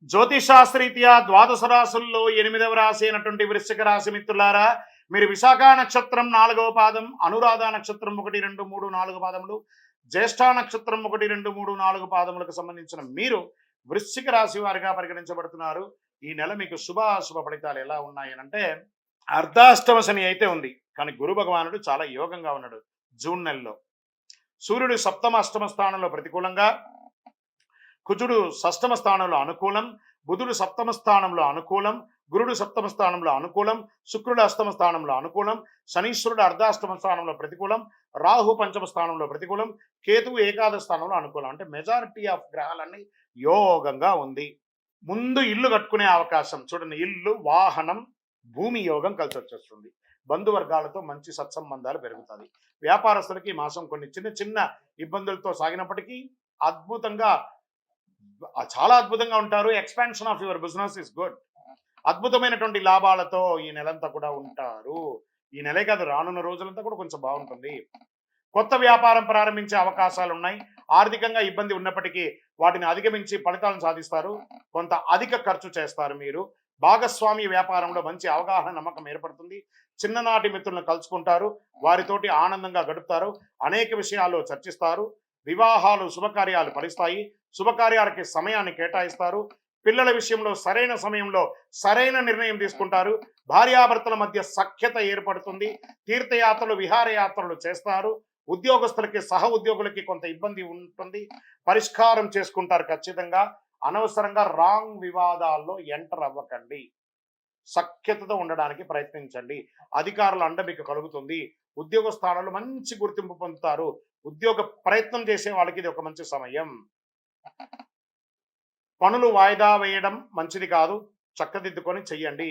జ్యోతిషాస్త్రరీత్యా ద్వాదశ రాశుల్లో 8వ రాశి అయినటువంటి వృశ్చిక రాశి మిత్రులారా, మీరు విశాఖ నక్షత్రం 4వ పాదం, అనురాధ నక్షత్రం 1, 2, 3, 4 పాదములు, జ్యేష్ఠ నక్షత్రం 1, 2, 3, 4 పాదములకు సంబంధించిన మీరు వృశ్చిక రాశి వారిగా పరిగణించబడుతున్నారు. ఈ నెల మీకు శుభాశుభ ఫలితాలు ఎలా ఉన్నాయనంటే, అర్ధాష్టమ శని అయితే ఉంది, కానీ గురు భగవానుడు చాలా యోగంగా ఉన్నాడు. జూన్ నెలలో సూర్యుడు సప్తమ అష్టమ స్థానంలో ప్రతికూలంగా, కుజుడు షష్టమ స్థానంలో అనుకూలం, బుధుడు సప్తమ స్థానంలో అనుకూలం, గురుడు సప్తమ స్థానంలో అనుకూలం, శుక్రుడు అష్టమ స్థానంలో అనుకూలం, శనీశ్వరుడు అర్ధాష్టమ స్థానంలో ప్రతికూలం, రాహు పంచమ స్థానంలో ప్రతికూలం, కేతువు ఏకాదశ స్థానంలో అనుకూలం. అంటే మెజారిటీ ఆఫ్ గ్రహాలన్నీ యోగంగా ఉంది. ముందు ఇల్లు కట్టుకునే అవకాశం చూడండి, ఇల్లు, వాహనం, భూమి యోగం కలిసి వచ్చేస్తుంది. బంధువర్గాలతో మంచి సత్సంబంధాలు పెరుగుతాయి. వ్యాపారస్తులకి ఈ మాసం కొన్ని చిన్న చిన్న ఇబ్బందులతో సాగినప్పటికీ అద్భుతంగా, చాలా అద్భుతంగా ఉంటారు. Expansion of your business is good. అద్భుతమైనటువంటి లాభాలతో ఈ నెలంతా కూడా ఉంటారు. ఈ నెలే కాదు, రానున్న రోజులంతా కూడా కొంచెం బాగుంటుంది. కొత్త వ్యాపారం ప్రారంభించే అవకాశాలు ఉన్నాయి. ఆర్థికంగా ఇబ్బంది ఉన్నప్పటికీ వాటిని అధిగమించి ఫలితాలను సాధిస్తారు. కొంత అధిక ఖర్చు చేస్తారు. మీరు భాగస్వామి వ్యాపారంలో మంచి అవగాహన, నమ్మకం ఏర్పడుతుంది. చిన్ననాటి మిత్రులను కలుసుకుంటారు, వారితోటి ఆనందంగా గడుపుతారు, అనేక విషయాల్లో చర్చిస్తారు. వివాహాలు, శుభకార్యాలు ఫలిస్తాయి. శుభకార్యాలకి సమయాన్ని కేటాయిస్తారు. పిల్లల విషయంలో సరైన సమయంలో సరైన నిర్ణయం తీసుకుంటారు. భార్యాభర్తల మధ్య సఖ్యత ఏర్పడుతుంది. తీర్థయాత్రలు, విహారయాత్రలు చేస్తారు. ఉద్యోగస్తులకి, సహ ఉద్యోగులకి కొంత ఇబ్బంది ఉంటుంది, పరిష్కారం చేసుకుంటారు ఖచ్చితంగా. అనవసరంగా రాంగ్ వివాదాల్లో ఎంటర్ అవ్వకండి. సఖ్యతతో ఉండడానికి ప్రయత్నించండి. అధికారుల అండ మీకు కలుగుతుంది. ఉద్యోగ స్థానాల్లో మంచి గుర్తింపు పొందుతారు. ఉద్యోగ ప్రయత్నం చేసే వాళ్ళకి ఇది ఒక మంచి సమయం. పనులు వాయిదా వేయడం మంచిది కాదు, చక్కదిద్దుకొని చెయ్యండి.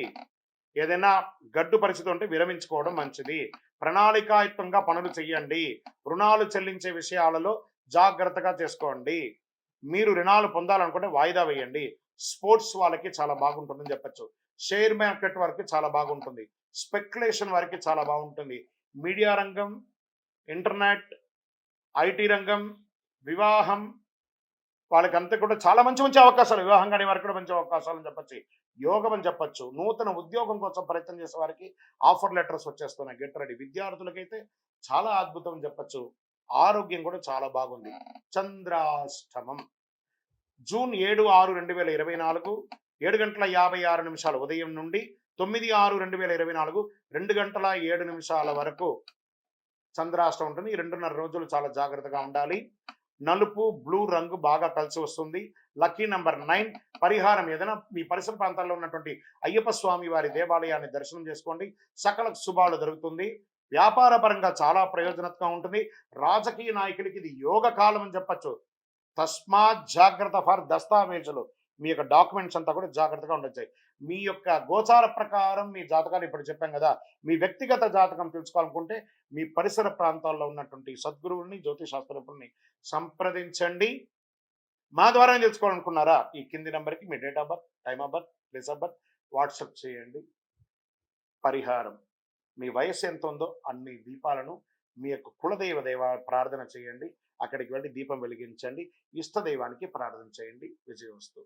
ఏదైనా గడ్డు పరిస్థితి ఉంటే విరమించుకోవడం మంచిది. ప్రణాళికాయుక్తంగా పనులు చెయ్యండి. రుణాలు చెల్లించే విషయాలలో జాగ్రత్తగా చేసుకోండి. మీరు రుణాలు పొందాలనుకుంటే వాయిదా వేయండి. స్పోర్ట్స్ వాళ్ళకి చాలా బాగుంటుందని చెప్పచ్చు. షేర్ మార్కెట్ వారికి చాలా బాగుంటుంది. స్పెక్యులేషన్ వారికి చాలా బాగుంటుంది. మీడియా రంగం, ఇంటర్నెట్, ఐటీ రంగం, వివాహం, వాళ్ళకంతా కూడా చాలా మంచి మంచి అవకాశాలు. వివాహం కాని వారికి కూడా మంచి అవకాశాలు అని చెప్పచ్చు. యోగం అని చెప్పచ్చు. నూతన ఉద్యోగం కోసం ప్రయత్నం చేసే వారికి ఆఫర్ లెటర్స్ వచ్చేస్తున్నాయి. Get ready. విద్యార్థులకైతే చాలా అద్భుతం అని చెప్పచ్చు. ఆరోగ్యం కూడా చాలా బాగుంది. చంద్రాష్టమం జూన్ 7, 6, 2024 7:56 ఉదయం నుండి 9, 6, 2024 2:07 వరకు చంద్రాష్టమం ఉంటుంది. ఈ 2.5 రోజులు చాలా జాగ్రత్తగా ఉండాలి. నలుపు, బ్లూ రంగు బాగా కలిసి వస్తుంది. Lucky number 9. పరిహారం ఏదైనా మీ పరిసర ప్రాంతాల్లో ఉన్నటువంటి అయ్యప్ప స్వామి వారి దేవాలయాన్ని దర్శనం చేసుకోండి. సకల శుభాలు జరుగుతుంది. వ్యాపార పరంగా చాలా ప్రయోజనకరంగా ఉంటుంది. రాజకీయ నాయకులకి ఇది యోగ కాలం అని చెప్పచ్చు. తస్మాత్ జాగ్రత్త ఫర్ దస్తావేజులు. మీ యొక్క డాక్యుమెంట్స్ అంతా కూడా జాగ్రత్తగా ఉండొచ్చాయి. మీ యొక్క గోచార ప్రకారం మీ జాతకాన్ని ఇప్పుడు చెప్పాం కదా, మీ వ్యక్తిగత జాతకం తెలుసుకోవాలనుకుంటే మీ పరిసర ప్రాంతాల్లో ఉన్నటువంటి సద్గురువుల్ని, జ్యోతిషాస్త్రజ్ఞుల్ని సంప్రదించండి. మా ద్వారా తెలుసుకోవాలనుకున్నారా, ఈ కింది నెంబర్కి మీ date of birth, time of birth, place of birth WhatsApp చేయండి. పరిహారం, మీ వయస్సు ఎంత ఉందో అన్ని దీపాలను మీ యొక్క కులదైవ ప్రార్థన చేయండి. అక్కడికి వెళ్ళి దీపం వెలిగించండి. ఇష్ట దైవానికి ప్రార్థన చేయండి. విజయవస్తు.